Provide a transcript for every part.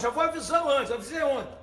Já vou avisando antes, avisei ontem.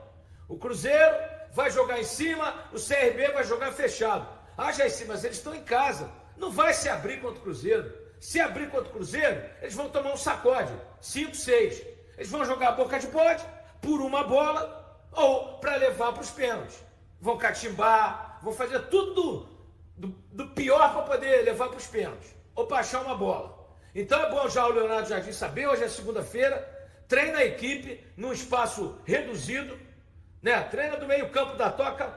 O Cruzeiro vai jogar em cima, o CRB vai jogar fechado. Ah, Jair, mas eles estão em casa. Não vai se abrir contra o Cruzeiro. Se abrir contra o Cruzeiro, eles vão tomar um sacode. 5, 6. Eles vão jogar a boca de bode por uma bola ou para levar para os pênaltis. Vão catimbar, vão fazer tudo do pior para poder levar para os pênaltis. Ou para achar uma bola. Então é bom já o Leonardo Jardim saber, hoje é segunda-feira, treina a equipe num espaço reduzido, né? Treina do meio campo da toca,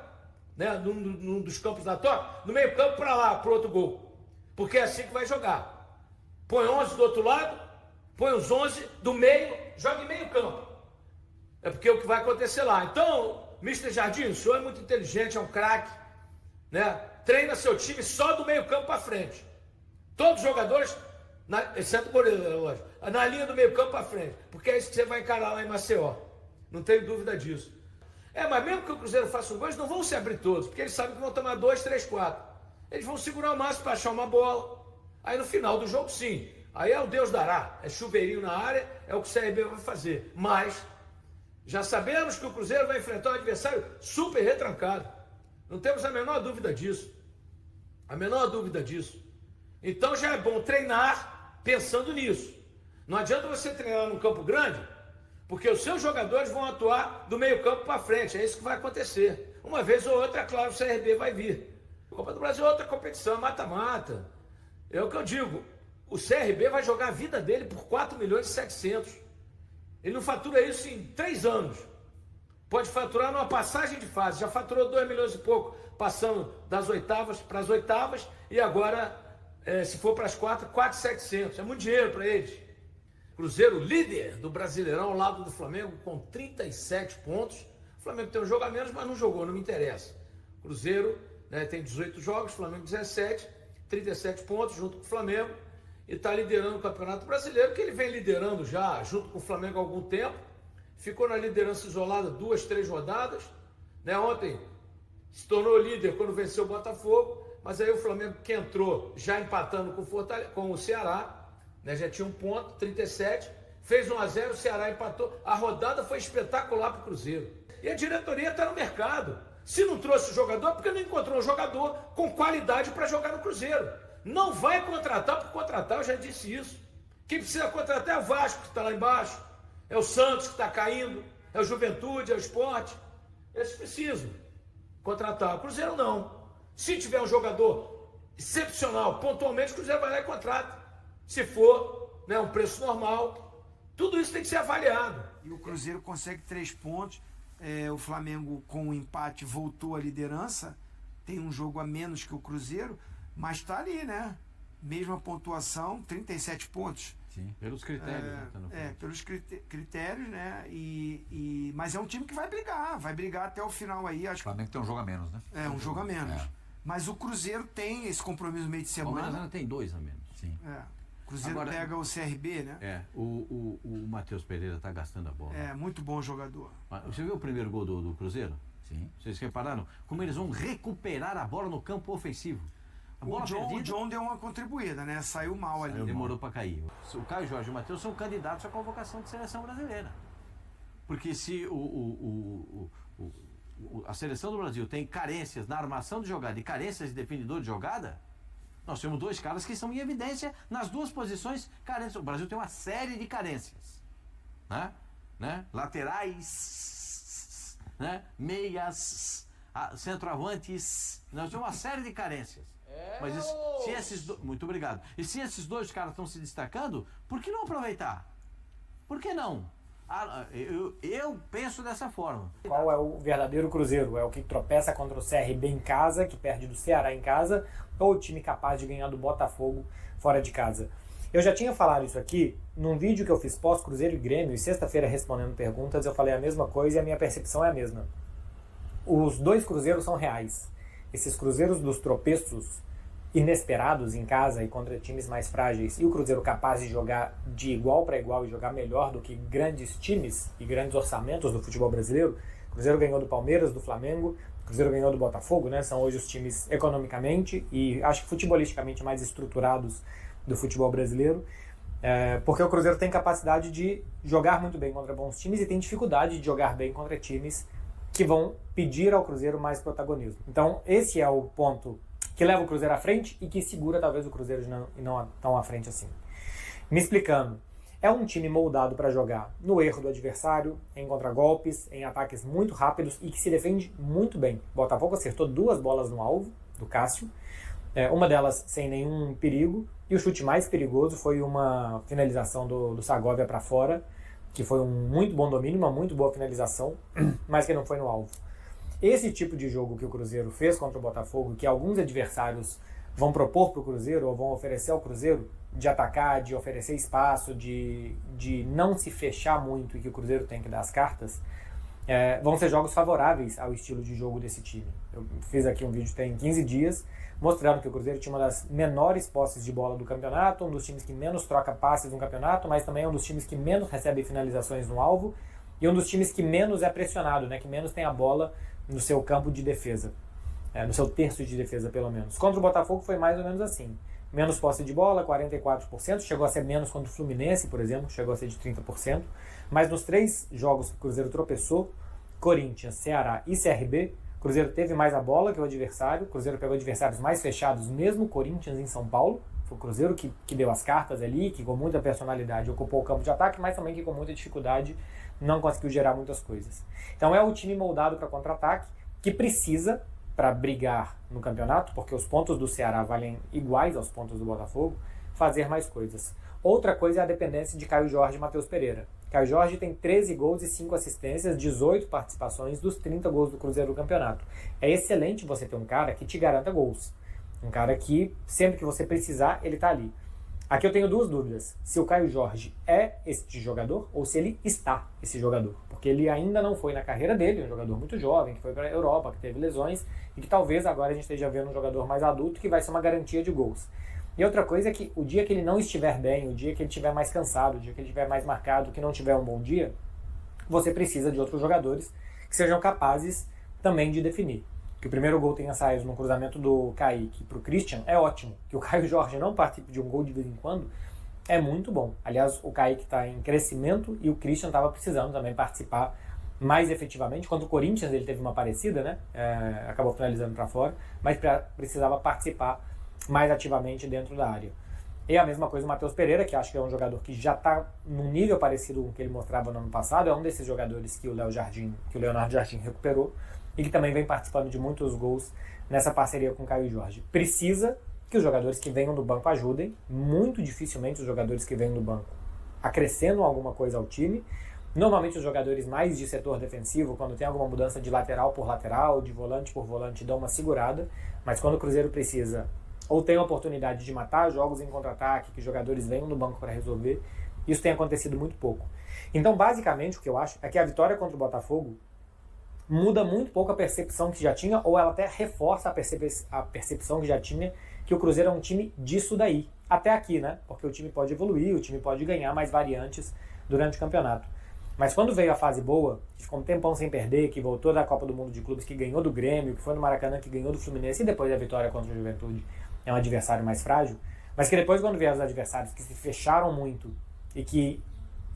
né? Num dos campos da toca, do meio campo para lá, para o outro gol. Porque é assim que vai jogar. Põe 11 do outro lado, põe os 11 do meio, joga em meio campo. É porque é o que vai acontecer lá. Então, Mr. Jardim, o senhor é muito inteligente, é um craque, né? Treina seu time só do meio campo para frente. Todos os jogadores, exceto o goleiro, lógico, na linha do meio campo para frente. Porque é isso que você vai encarar lá em Maceió. Não tenho dúvida disso. Mas mesmo que o Cruzeiro faça um gol, eles não vão se abrir todos, porque eles sabem que vão tomar 2, 3, 4. Eles vão segurar o máximo para achar uma bola. Aí no final do jogo, sim. Aí é o Deus dará. É chuveirinho na área, é o que o CRB vai fazer. Mas já sabemos que o Cruzeiro vai enfrentar um adversário super retrancado. Não temos a menor dúvida disso. A menor dúvida disso. Então já é bom treinar pensando nisso. Não adianta você treinar num campo grande, porque os seus jogadores vão atuar do meio campo para frente. É isso que vai acontecer. Uma vez ou outra, claro, o CRB vai vir. A Copa do Brasil é outra competição, mata-mata. É o que eu digo. O CRB vai jogar a vida dele por 4 milhões e 700. Ele não fatura isso em 3 anos. Pode faturar numa passagem de fase. Já faturou 2 milhões e pouco, passando das oitavas para as oitavas. E agora, se for para as 4,700. É muito dinheiro para eles. Cruzeiro líder do Brasileirão ao lado do Flamengo com 37 pontos. O Flamengo tem um jogo a menos, mas não jogou, não me interessa. Cruzeiro, né, tem 18 jogos, Flamengo 17, 37 pontos junto com o Flamengo. E está liderando o Campeonato Brasileiro, que ele vem liderando já junto com o Flamengo há algum tempo. Ficou na liderança isolada 2, 3 rodadas. Né? Ontem se tornou líder quando venceu o Botafogo. Mas aí o Flamengo que entrou já empatando com o Ceará. Né? Já tinha 1 ponto, 37. Fez 1-0, o Ceará empatou. A rodada foi espetacular para o Cruzeiro. E a diretoria está no mercado. Se não trouxe o jogador, porque não encontrou um jogador com qualidade para jogar no Cruzeiro. Não vai contratar por contratar, eu já disse isso. Quem precisa contratar é o Vasco, que está lá embaixo. É o Santos, que está caindo. É o Juventude, é o Sport. Eles precisam contratar. O Cruzeiro não. Se tiver um jogador excepcional, pontualmente, o Cruzeiro vai lá e contrata. Se for, né, um preço normal, tudo isso tem que ser avaliado. E o Cruzeiro consegue 3 pontos. O Flamengo, com o empate, voltou à liderança. Tem um jogo a menos que o Cruzeiro, mas está ali, né? Mesma pontuação, 37 pontos. Sim, pelos critérios. Pelos critérios, né? Mas é um time que vai brigar até o final aí. Acho o Flamengo tem um jogo a menos, né? Um jogo a menos. Mas o Cruzeiro tem esse compromisso no meio de semana. O Palmeiras ainda tem 2 a menos, sim. O Cruzeiro agora pega o CRB, né? O Matheus Pereira está gastando a bola. Muito bom jogador. Você viu o primeiro gol do Cruzeiro? Sim. Vocês repararam como eles vão recuperar a bola no campo ofensivo? O John deu uma contribuída, né? Saiu mal ali. Demorou para cair. O Caio Jorge e o Matheus são candidatos à convocação de seleção brasileira. Porque se a seleção do Brasil tem carências na armação de jogada e carências de definidor de jogada, nós temos 2 caras que estão em evidência nas 2 posições carentes. O Brasil tem uma série de carências. Né? Laterais, né? Meias, centroavantes. Nós temos uma série de carências. Mas se esses muito obrigado. E se esses 2 caras estão se destacando, por que não aproveitar? Por que não? Eu penso dessa forma. Qual é o verdadeiro Cruzeiro? É o que tropeça contra o CRB em casa, que perde do Ceará em casa, ou o time capaz de ganhar do Botafogo fora de casa? Eu já tinha falado isso aqui num vídeo que eu fiz pós-Cruzeiro e Grêmio, e sexta-feira respondendo perguntas eu falei a mesma coisa e a minha percepção é a mesma. Os 2 Cruzeiros são reais. Esses Cruzeiros dos tropeços inesperados em casa e contra times mais frágeis, e o Cruzeiro capaz de jogar de igual para igual e jogar melhor do que grandes times e grandes orçamentos do futebol brasileiro. O Cruzeiro ganhou do Palmeiras, do Flamengo, o Cruzeiro ganhou do Botafogo, né? São hoje os times economicamente e acho que futebolisticamente mais estruturados do futebol brasileiro. Porque o Cruzeiro tem capacidade de jogar muito bem contra bons times e tem dificuldade de jogar bem contra times que vão pedir ao Cruzeiro mais protagonismo. Então esse é o ponto que leva o Cruzeiro à frente e que segura talvez o Cruzeiro não tão à frente assim. Me explicando, é um time moldado para jogar no erro do adversário, em contragolpes, em ataques muito rápidos e que se defende muito bem. O Botafogo acertou 2 bolas no alvo do Cássio, uma delas sem nenhum perigo, e o chute mais perigoso foi uma finalização do Segovia para fora, que foi um muito bom domínio, uma muito boa finalização, mas que não foi no alvo. Esse tipo de jogo que o Cruzeiro fez contra o Botafogo, que alguns adversários vão propor para o Cruzeiro ou vão oferecer ao Cruzeiro, de atacar, de oferecer espaço, de não se fechar muito e que o Cruzeiro tem que dar as cartas, vão ser jogos favoráveis ao estilo de jogo desse time. Eu fiz aqui um vídeo tem 15 dias, mostrando que o Cruzeiro tinha uma das menores posses de bola do campeonato, um dos times que menos troca passes no campeonato, mas também é um dos times que menos recebe finalizações no alvo e um dos times que menos é pressionado, né, que menos tem a bola no seu campo de defesa, no seu terço de defesa pelo menos. Contra o Botafogo foi mais ou menos assim. Menos posse de bola, 44%, chegou a ser menos contra o Fluminense, por exemplo, chegou a ser de 30%, mas nos 3 jogos que o Cruzeiro tropeçou, Corinthians, Ceará e CRB, o Cruzeiro teve mais a bola que o adversário, o Cruzeiro pegou adversários mais fechados, mesmo o Corinthians em São Paulo, foi o Cruzeiro que deu as cartas ali, que com muita personalidade ocupou o campo de ataque, mas também que com muita dificuldade não conseguiu gerar muitas coisas. Então é o time moldado para contra-ataque, que precisa, para brigar no campeonato, porque os pontos do Ceará valem iguais aos pontos do Botafogo, fazer mais coisas. Outra coisa é a dependência de Caio Jorge e Matheus Pereira. Caio Jorge tem 13 gols e 5 assistências, 18 participações dos 30 gols do Cruzeiro no campeonato. É excelente você ter um cara que te garanta gols. Um cara que, sempre que você precisar, ele está ali. Aqui eu tenho 2 dúvidas. Se o Caio Jorge é este jogador ou se ele está esse jogador. Porque ele ainda não foi na carreira dele, um jogador muito jovem, que foi para a Europa, que teve lesões e que talvez agora a gente esteja vendo um jogador mais adulto que vai ser uma garantia de gols. E outra coisa é que o dia que ele não estiver bem, o dia que ele estiver mais cansado, o dia que ele estiver mais marcado, que não tiver um bom dia, você precisa de outros jogadores que sejam capazes também de definir. Que o primeiro gol tenha saído no cruzamento do Kaique para o Christian é ótimo. Que o Caio Jorge não participe de um gol de vez em quando é muito bom. Aliás, o Kaique está em crescimento e o Christian estava precisando também participar mais efetivamente. Contra o Corinthians ele teve uma parecida, né? Acabou finalizando para fora, mas precisava participar mais ativamente dentro da área. E a mesma coisa o Matheus Pereira, que acho que é um jogador que já está num nível parecido com o que ele mostrava no ano passado, é um desses jogadores que o Leonardo Jardim recuperou e que também vem participando de muitos gols nessa parceria com o Caio Jorge. Precisa que os jogadores que venham do banco ajudem, muito dificilmente os jogadores que vêm do banco acrescentam alguma coisa ao time. Normalmente os jogadores mais de setor defensivo, quando tem alguma mudança de lateral por lateral, de volante por volante, dão uma segurada, mas quando o Cruzeiro precisa ou tem a oportunidade de matar jogos em contra-ataque, que jogadores venham do banco para resolver, isso tem acontecido muito pouco. Então, basicamente, o que eu acho é que a vitória contra o Botafogo muda muito pouco a percepção que já tinha, ou ela até reforça a percepção que já tinha, que o Cruzeiro é um time disso daí. Até aqui, né? Porque o time pode evoluir, o time pode ganhar mais variantes durante o campeonato. Mas quando veio a fase boa, que ficou um tempão sem perder, que voltou da Copa do Mundo de Clubes, que ganhou do Grêmio, que foi no Maracanã, que ganhou do Fluminense, e depois da vitória contra o Juventude, é um adversário mais frágil, mas que depois, quando vieram os adversários que se fecharam muito e que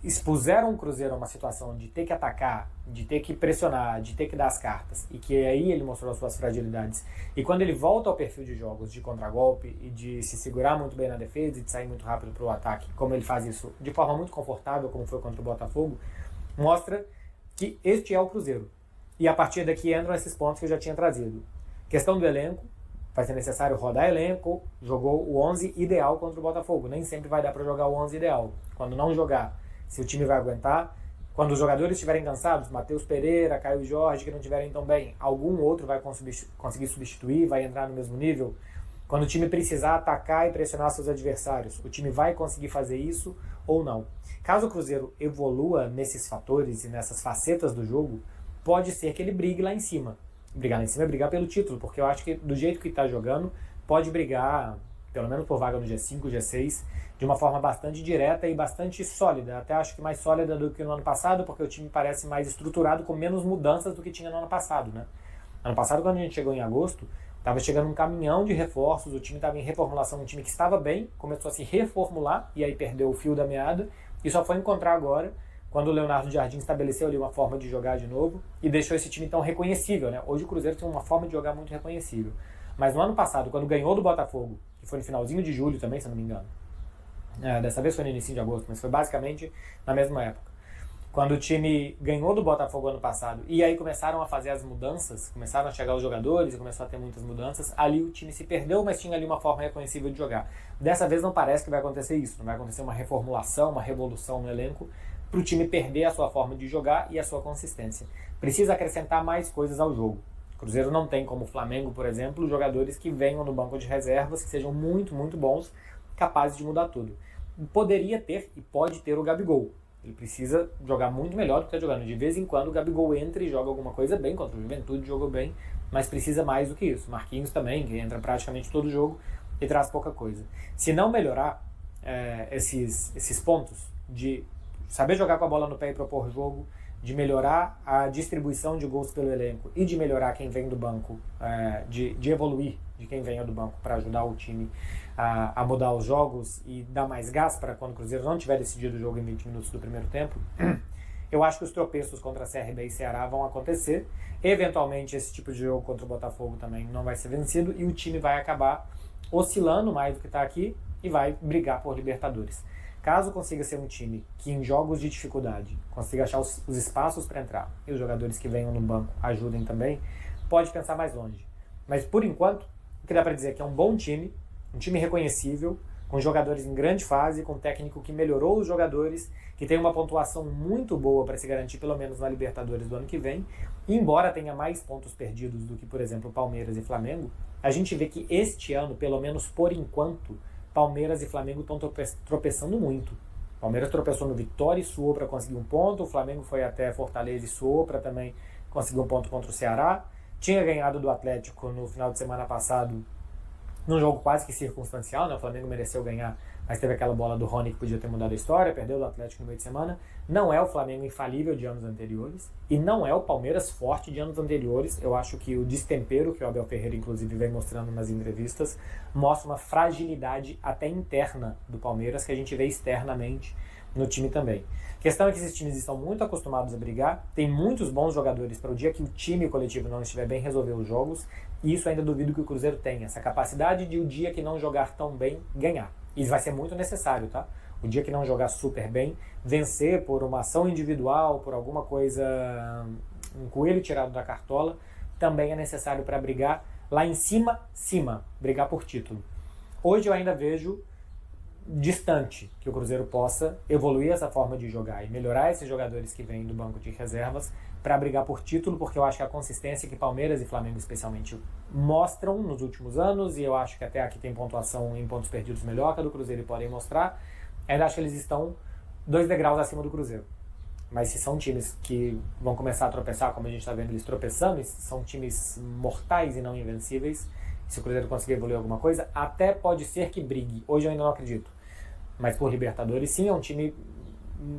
expuseram o Cruzeiro a uma situação de ter que atacar, de ter que pressionar, de ter que dar as cartas, e que aí ele mostrou as suas fragilidades, e quando ele volta ao perfil de jogos de contragolpe e de se segurar muito bem na defesa e de sair muito rápido para o ataque, como ele faz isso de forma muito confortável, como foi contra o Botafogo, mostra que este é o Cruzeiro. E a partir daqui entram esses pontos que eu já tinha trazido. Questão do elenco, vai ser necessário rodar elenco, jogou o 11 ideal contra o Botafogo. Nem sempre vai dar para jogar o 11 ideal. Quando não jogar, se o time vai aguentar. Quando os jogadores estiverem cansados, Matheus Pereira, Caio Jorge, que não estiverem tão bem, algum outro vai conseguir substituir, vai entrar no mesmo nível. Quando o time precisar atacar e pressionar seus adversários, o time vai conseguir fazer isso ou não. Caso o Cruzeiro evolua nesses fatores e nessas facetas do jogo, pode ser que ele brigue lá em cima. Brigar lá em cima é brigar pelo título, porque eu acho que do jeito que está jogando, pode brigar, pelo menos por vaga no G5, G6, de uma forma bastante direta e bastante sólida. Até acho que mais sólida do que no ano passado, porque o time parece mais estruturado, com menos mudanças do que tinha no ano passado, né? Ano passado, quando a gente chegou em agosto, Estava chegando um caminhão de reforços, o time estava em reformulação, um time que estava bem, começou a se reformular e aí perdeu o fio da meada e só foi encontrar agora quando o Leonardo Jardim estabeleceu ali uma forma de jogar de novo e deixou esse time tão reconhecível, né? Hoje o Cruzeiro tem uma forma de jogar muito reconhecível. Mas no ano passado, quando ganhou do Botafogo, que foi no finalzinho de julho também, se não me engano, dessa vez foi no início de agosto, mas foi basicamente na mesma época. Quando o time ganhou do Botafogo ano passado e aí começaram a fazer as mudanças, começaram a chegar os jogadores e começou a ter muitas mudanças, ali o time se perdeu, mas tinha ali uma forma reconhecível de jogar. Dessa vez não parece que vai acontecer isso, não vai acontecer uma reformulação, uma revolução no elenco para o time perder a sua forma de jogar e a sua consistência. Precisa acrescentar mais coisas ao jogo. O Cruzeiro não tem, como o Flamengo, por exemplo, jogadores que venham no banco de reservas, que sejam muito, muito bons, capazes de mudar tudo. Poderia ter e pode ter o Gabigol. Ele precisa jogar muito melhor do que está jogando. De vez em quando o Gabigol entra e joga alguma coisa bem, contra o Juventude jogou bem, mas precisa mais do que isso. Marquinhos também, que entra praticamente todo jogo e traz pouca coisa. Se não melhorar esses pontos de saber jogar com a bola no pé e propor jogo, de melhorar a distribuição de gols pelo elenco e de melhorar quem vem do banco, de evoluir de quem venha do banco para ajudar o time a mudar os jogos e dar mais gás para quando o Cruzeiro não tiver decidido o jogo em 20 minutos do primeiro tempo, eu acho que os tropeços contra a CRB e Ceará vão acontecer. Eventualmente esse tipo de jogo contra o Botafogo também não vai ser vencido e o time vai acabar oscilando mais do que está aqui e vai brigar por Libertadores. Caso consiga ser um time que em jogos de dificuldade consiga achar os espaços para entrar e os jogadores que venham no banco ajudem também, pode pensar mais longe. Mas por enquanto, o que dá para dizer é que é um bom time, um time reconhecível, com jogadores em grande fase, com um técnico que melhorou os jogadores, que tem uma pontuação muito boa para se garantir pelo menos na Libertadores do ano que vem. E embora tenha mais pontos perdidos do que, por exemplo, Palmeiras e Flamengo, a gente vê que este ano, pelo menos por enquanto, Palmeiras e Flamengo estão tropeçando muito. Palmeiras tropeçou no Vitória e suou para conseguir um ponto, o Flamengo foi até Fortaleza e suou para também conseguir um ponto contra o Ceará. Tinha ganhado do Atlético no final de semana passado, num jogo quase que circunstancial, né? O Flamengo mereceu ganhar, mas teve aquela bola do Rony que podia ter mudado a história, perdeu do Atlético no meio de semana. Não é o Flamengo infalível de anos anteriores e não é o Palmeiras forte de anos anteriores. Eu acho que o destempero que o Abel Ferreira inclusive vem mostrando nas entrevistas mostra uma fragilidade até interna do Palmeiras que a gente vê externamente no time também. A questão é que esses times estão muito acostumados a brigar, tem muitos bons jogadores para o dia que o time coletivo não estiver bem resolver os jogos, e isso ainda duvido que o Cruzeiro tenha, essa capacidade de o dia que não jogar tão bem, ganhar. E vai ser muito necessário, tá? O dia que não jogar super bem, vencer por uma ação individual, por alguma coisa, um coelho tirado da cartola, também é necessário para brigar lá em cima, brigar por título. Hoje eu ainda vejo distante que o Cruzeiro possa evoluir essa forma de jogar e melhorar esses jogadores que vêm do banco de reservas para brigar por título, porque eu acho que a consistência que Palmeiras e Flamengo especialmente mostram nos últimos anos, e eu acho que até aqui tem pontuação em pontos perdidos melhor que a do Cruzeiro e podem mostrar, ainda acho que eles estão 2 degraus acima do Cruzeiro. Mas se são times que vão começar a tropeçar, como a gente está vendo eles tropeçando, e são times mortais e não invencíveis, se o Cruzeiro conseguir evoluir alguma coisa, até pode ser que brigue. Hoje eu ainda não acredito. Mas por Libertadores, sim, é um time,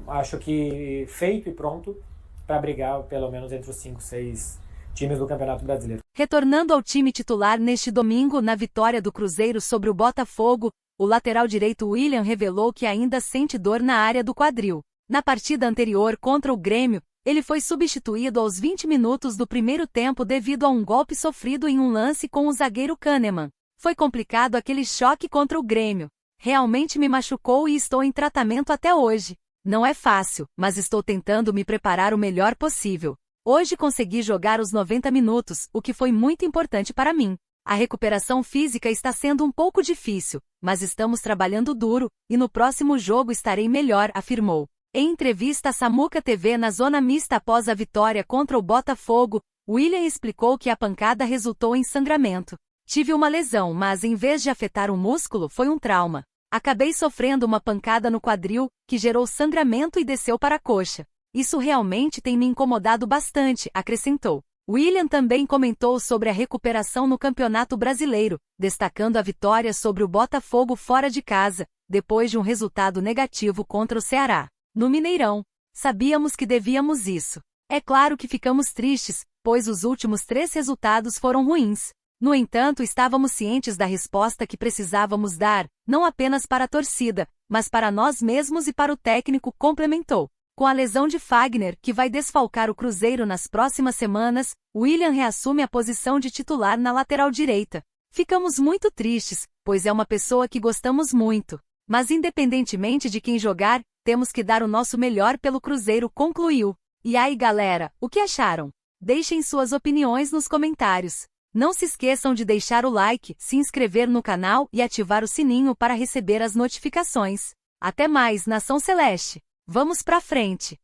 acho que feito e pronto para brigar pelo menos entre os 5, 6 times do Campeonato Brasileiro. Retornando ao time titular neste domingo na vitória do Cruzeiro sobre o Botafogo, o lateral direito William revelou que ainda sente dor na área do quadril. Na partida anterior contra o Grêmio, ele foi substituído aos 20 minutos do primeiro tempo devido a um golpe sofrido em um lance com o zagueiro Kahneman. Foi complicado aquele choque contra o Grêmio. Realmente me machucou e estou em tratamento até hoje. Não é fácil, mas estou tentando me preparar o melhor possível. Hoje consegui jogar os 90 minutos, o que foi muito importante para mim. A recuperação física está sendo um pouco difícil, mas estamos trabalhando duro, e no próximo jogo estarei melhor, afirmou. Em entrevista à Samuca TV na Zona Mista após a vitória contra o Botafogo, William explicou que a pancada resultou em sangramento. Tive uma lesão, mas em vez de afetar o músculo, foi um trauma. Acabei sofrendo uma pancada no quadril, que gerou sangramento e desceu para a coxa. Isso realmente tem me incomodado bastante, acrescentou. William também comentou sobre a recuperação no Campeonato Brasileiro, destacando a vitória sobre o Botafogo fora de casa, depois de um resultado negativo contra o Ceará. No Mineirão, sabíamos que devíamos isso. É claro que ficamos tristes, pois os últimos 3 resultados foram ruins. No entanto, estávamos cientes da resposta que precisávamos dar, não apenas para a torcida, mas para nós mesmos e para o técnico, complementou. Com a lesão de Fagner, que vai desfalcar o Cruzeiro nas próximas semanas, William reassume a posição de titular na lateral direita. Ficamos muito tristes, pois é uma pessoa que gostamos muito. Mas independentemente de quem jogar, temos que dar o nosso melhor pelo Cruzeiro, concluiu. E aí, galera, o que acharam? Deixem suas opiniões nos comentários. Não se esqueçam de deixar o like, se inscrever no canal e ativar o sininho para receber as notificações. Até mais, Nação Celeste! Vamos pra frente!